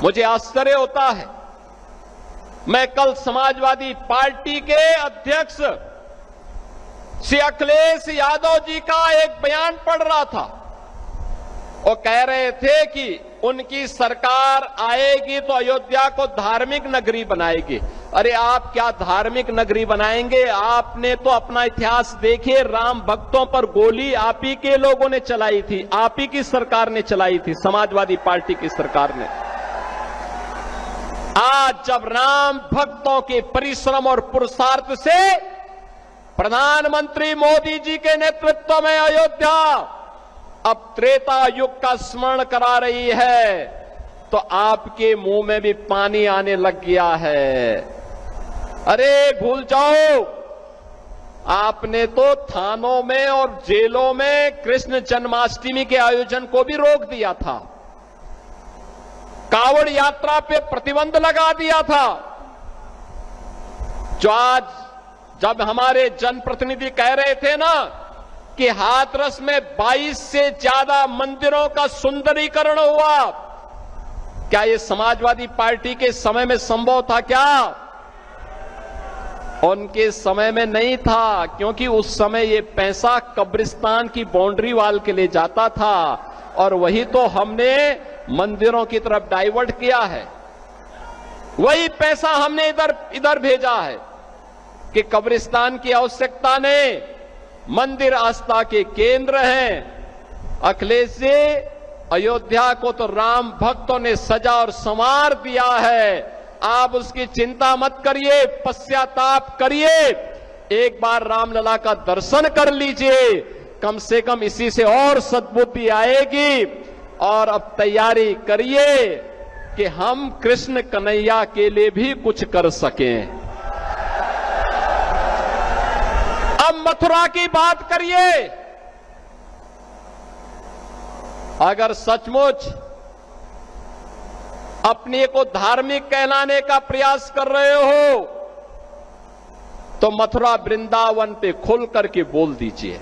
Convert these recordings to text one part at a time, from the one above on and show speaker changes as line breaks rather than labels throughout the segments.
मुझे आश्चर्य होता है, मैं कल समाजवादी पार्टी के अध्यक्ष श्री अखिलेश यादव जी का एक बयान पढ़ रहा था। वो कह रहे थे कि उनकी सरकार आएगी तो अयोध्या को धार्मिक नगरी बनाएगी। अरे आप क्या धार्मिक नगरी बनाएंगे? आपने तो अपना इतिहास देखिए, राम भक्तों पर गोली आप ही के लोगों ने चलाई थी, आप ही की सरकार ने चलाई थी, समाजवादी पार्टी की सरकार ने। आज जब राम भक्तों के परिश्रम और पुरुषार्थ से प्रधानमंत्री मोदी जी के नेतृत्व में अयोध्या अब त्रेता युग का स्मरण करा रही है, तो आपके मुंह में भी पानी आने लग गया है। अरे भूल जाओ, आपने तो थानों में और जेलों में कृष्ण जन्माष्टमी के आयोजन को भी रोक दिया था, कांवड़ यात्रा पे प्रतिबंध लगा दिया था। जो आज जब हमारे जनप्रतिनिधि कह रहे थे ना कि हाथरस में 22 से ज्यादा मंदिरों का सुंदरीकरण हुआ, क्या ये समाजवादी पार्टी के समय में संभव था क्या? उनके समय में नहीं था, क्योंकि उस समय ये पैसा कब्रिस्तान की बाउंड्री वाल के लिए जाता था और वही तो हमने मंदिरों की तरफ डाइवर्ट किया है। वही पैसा हमने इधर भेजा है कि कब्रिस्तान की आवश्यकता नहीं, मंदिर आस्था के केंद्र हैं। अखिलेश जी, अयोध्या को तो राम भक्तों ने सजा और संवार दिया है, आप उसकी चिंता मत करिए, पश्चाताप करिए, एक बार रामलला का दर्शन कर लीजिए, कम से कम इसी से और सद्बुद्धि आएगी। और अब तैयारी करिए कि हम कृष्ण कन्हैया के लिए भी कुछ कर सकें। अब मथुरा की बात करिए। अगर सचमुच अपने को धार्मिक कहलाने का प्रयास कर रहे हो तो मथुरा वृंदावन पे खुल करके बोल दीजिए,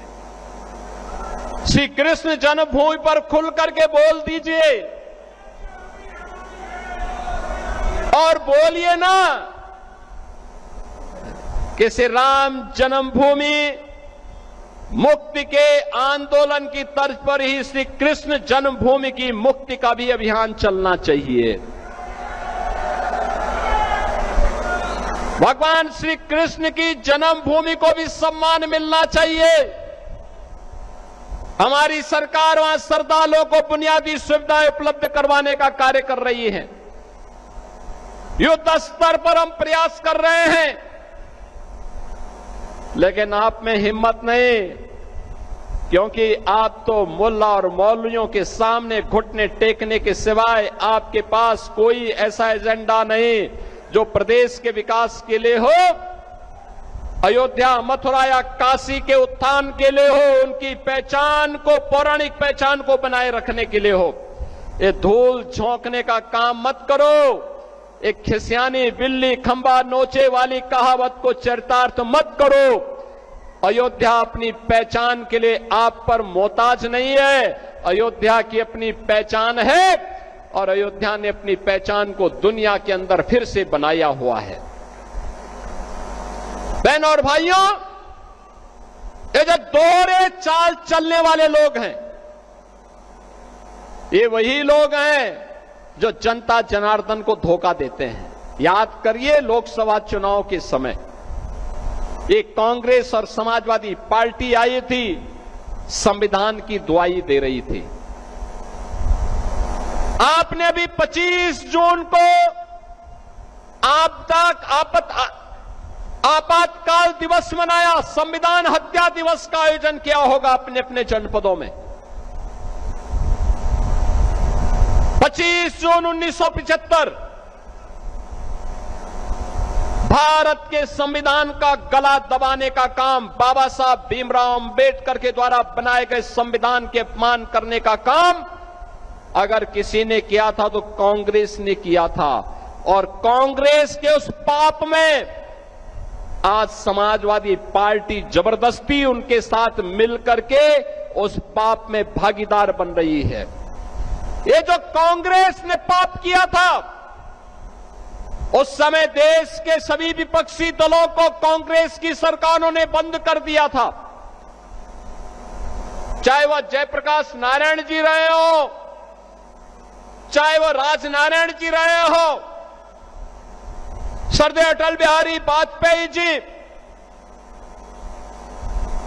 श्री कृष्ण जन्मभूमि पर खुल करके बोल दीजिए और बोलिए ना कि श्री राम जन्मभूमि मुक्ति के आंदोलन की तर्ज पर ही श्री कृष्ण जन्मभूमि की मुक्ति का भी अभियान चलना चाहिए। भगवान श्री कृष्ण की जन्मभूमि को भी सम्मान मिलना चाहिए। हमारी सरकार वहां श्रद्धालुओं को बुनियादी सुविधाएं उपलब्ध करवाने का कार्य कर रही है। युद्ध स्तर पर हम प्रयास कर रहे हैं, लेकिन आप में हिम्मत नहीं, क्योंकि आप तो मुल्ला और मौलवियों के सामने घुटने टेकने के सिवाय आपके पास कोई ऐसा एजेंडा नहीं जो प्रदेश के विकास के लिए हो, अयोध्या, मथुरा या काशी के उत्थान के लिए हो, उनकी पहचान को, पौराणिक पहचान को बनाए रखने के लिए हो। ये धूल झोंकने का काम मत करो, एक खिसियानी बिल्ली खंबा नोचे वाली कहावत को चरितार्थ मत करो। अयोध्या अपनी पहचान के लिए आप पर मोहताज नहीं है, अयोध्या की अपनी पहचान है और अयोध्या ने अपनी पहचान को दुनिया के अंदर फिर से बनाया हुआ है। बहनों और भाइयों, ये जो दोहरे चाल चलने वाले लोग हैं, ये वही लोग हैं जो जनता जनार्दन को धोखा देते हैं। याद करिए, लोकसभा चुनाव के समय एक कांग्रेस और समाजवादी पार्टी आई थी, संविधान की दुहाई दे रही थी। आपने अभी 25 जून को आपातकाल दिवस मनाया, संविधान हत्या दिवस का आयोजन किया होगा अपने अपने जनपदों में। 25 जून 1975 भारत के संविधान का गला दबाने का काम, बाबा साहब भीमराव अंबेडकर के द्वारा बनाए गए संविधान के अपमान करने का काम अगर किसी ने किया था तो कांग्रेस ने किया था। और कांग्रेस के उस पाप में आज समाजवादी पार्टी जबरदस्ती उनके साथ मिलकर के उस पाप में भागीदार बन रही है। ये जो कांग्रेस ने पाप किया था, उस समय देश के सभी विपक्षी दलों को कांग्रेस की सरकारों ने बंद कर दिया था। चाहे वह जयप्रकाश नारायण जी रहे हो, चाहे वह राजनारायण जी रहे हो, सरदेव अटल बिहारी वाजपेयी जी,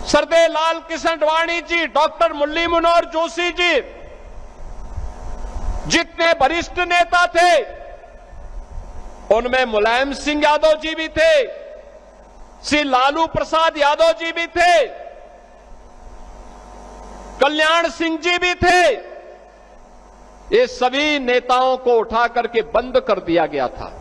सरदेव लाल कृष्ण आडवाणी जी, डॉक्टर मुरली मनोहर जोशी जी, जितने वरिष्ठ नेता थे उनमें मुलायम सिंह यादव जी भी थे, श्री लालू प्रसाद यादव जी भी थे, कल्याण सिंह जी भी थे। ये सभी नेताओं को उठा करके बंद कर दिया गया था,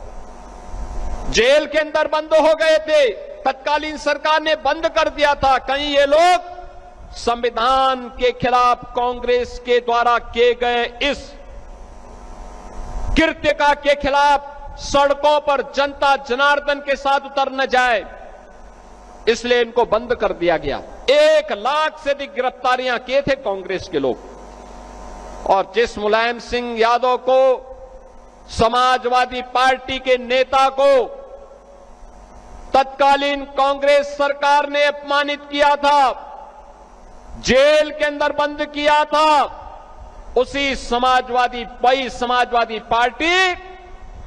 जेल के अंदर बंद हो गए थे, तत्कालीन सरकार ने बंद कर दिया था। कहीं ये लोग संविधान के खिलाफ कांग्रेस के द्वारा किए गए इस कृत्य के खिलाफ सड़कों पर जनता जनार्दन के साथ उतर न जाए, इसलिए इनको बंद कर दिया गया। 1 लाख से अधिक गिरफ्तारियां किए थे कांग्रेस के लोग। और जिस मुलायम सिंह यादव को, समाजवादी पार्टी के नेता को तत्कालीन कांग्रेस सरकार ने अपमानित किया था, जेल के अंदर बंद किया था, उसी समाजवादी पार्टी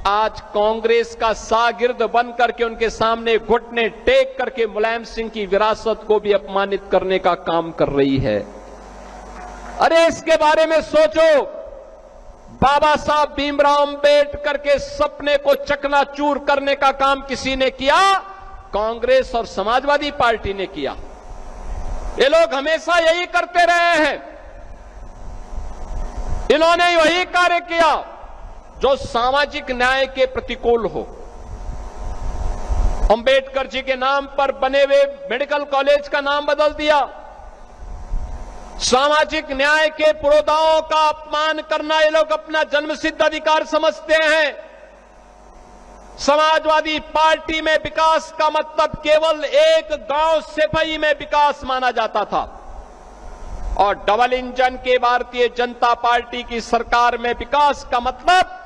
आज कांग्रेस का शागिर्द बन करके उनके सामने घुटने टेक करके मुलायम सिंह की विरासत को भी अपमानित करने का काम कर रही है। अरे इसके बारे में सोचो, बाबा साहब भीमराव अंबेडकर के सपने को चकनाचूर करने का काम किसी ने किया? कांग्रेस और समाजवादी पार्टी ने किया। ये लोग हमेशा यही करते रहे हैं, इन्होंने वही कार्य किया जो सामाजिक न्याय के प्रतिकूल हो। अंबेडकर जी के नाम पर बने हुए मेडिकल कॉलेज का नाम बदल दिया, सामाजिक न्याय के पुरोधाओं का अपमान करना ये लोग अपना जन्मसिद्ध अधिकार समझते हैं। समाजवादी पार्टी में विकास का मतलब केवल एक गांव सेफई में विकास माना जाता था, और डबल इंजन के भारतीय जनता पार्टी की सरकार में विकास का मतलब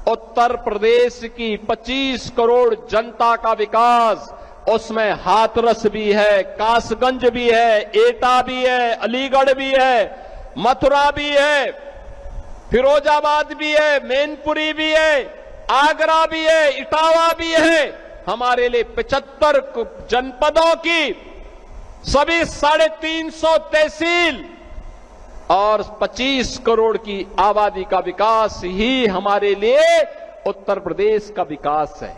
उत्तर प्रदेश की 25 करोड़ जनता का विकास, उसमें हाथरस भी है, कासगंज भी है, एटा भी है, अलीगढ़ भी है, मथुरा भी है, फिरोजाबाद भी है, मैनपुरी भी है, आगरा भी है, इटावा भी है। हमारे लिए 75 जनपदों की सभी 350 तहसील और 25 करोड़ की आबादी का विकास ही हमारे लिए उत्तर प्रदेश का विकास है।